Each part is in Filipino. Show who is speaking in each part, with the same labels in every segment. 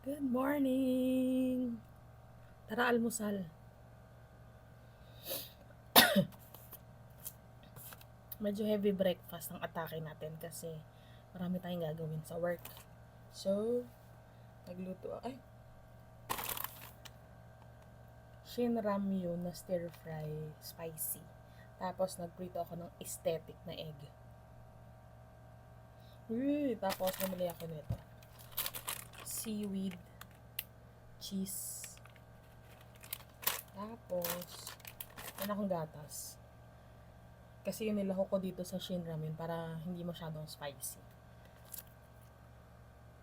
Speaker 1: Good morning! Tara, almusal. Medyo heavy breakfast ang atake natin kasi marami tayong gagawin sa work. So, nagluto ay shin ramyun na stir fry spicy. Tapos nagprito ako ng aesthetic na egg. Tapos bumili ako nito. Seaweed cheese. Tapos yan akong gatas. Kasi yung nilahok ko dito sa shin ramen para hindi masyadong spicy.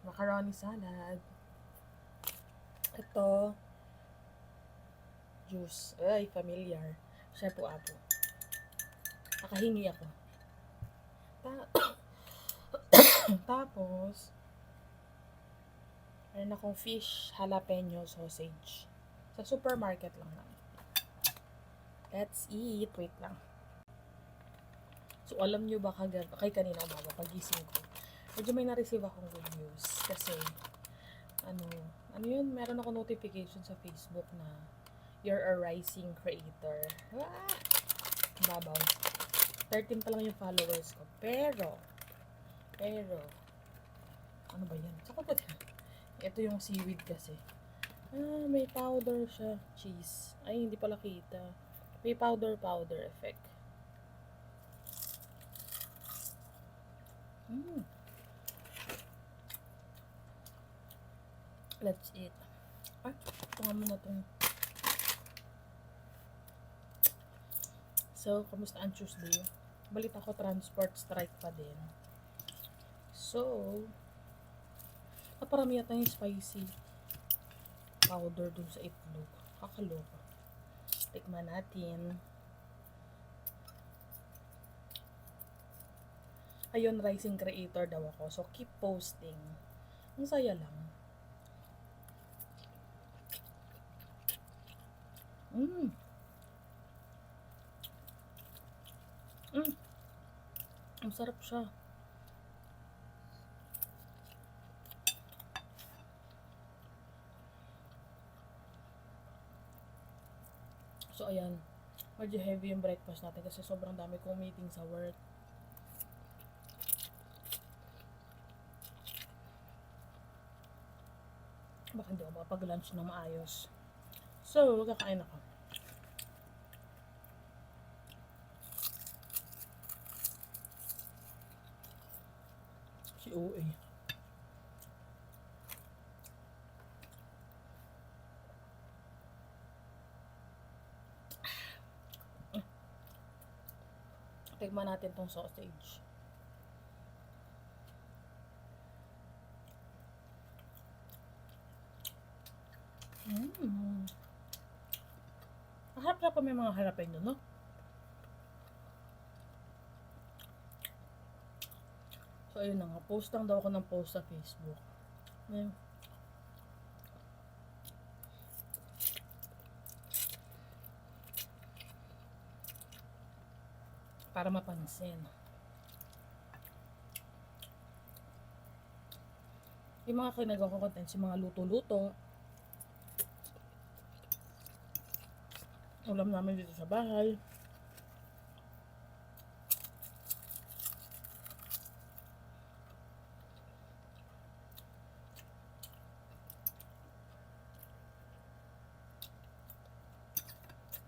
Speaker 1: Macaroni salad. Ito, juice. Ay, familiar. Shepu apo. Nakahingi ako. Tapos, meron akong fish jalapeno sausage. Sa supermarket lang naman. Let's eat. Wait lang. So, alam nyo ba kay kanina umaga, pagising ko, medyo may na-receive akong good news. Kasi, ano yun, meron ako notification sa Facebook na you're a rising creator. Babaw. 13 pa lang yung followers ko. Pero, ano ba yan? Saka ba yan? Ito yung seaweed kasi. May powder siya. Cheese. Ay, hindi pala kita. May powder effect. Let's eat. Tunga mo na itong. So, kamusta ang Tuesday? Balita ko, transport strike pa din. So, naparami yata yung spicy powder dun sa itlog. Kakaloka. Tikman natin. Ayun, rising creator daw ako. So, keep posting. Ang saya lang. Ang sarap siya. So, ayan. Medyo heavy yung breakfast natin kasi sobrang dami kong meeting sa work. Baka hindi ako makapag-lunch ng maayos. So, magkakain ako. Si OA. Tikman natin tong sausage. Harap na pa may mga harapin doon, no? So, ayun na nga. Post lang daw ako ng post sa Facebook. Ayun. Para mapansin. Yung mga kinagawa ko content, yung mga luto-luto. Ulam namin dito sa bahay.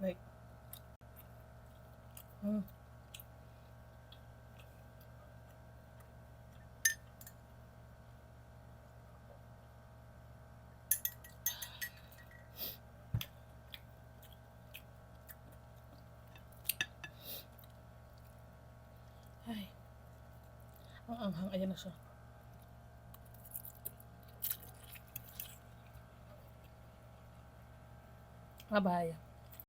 Speaker 1: Like, ay, ang anghang, ayan na siya. Bye-bye.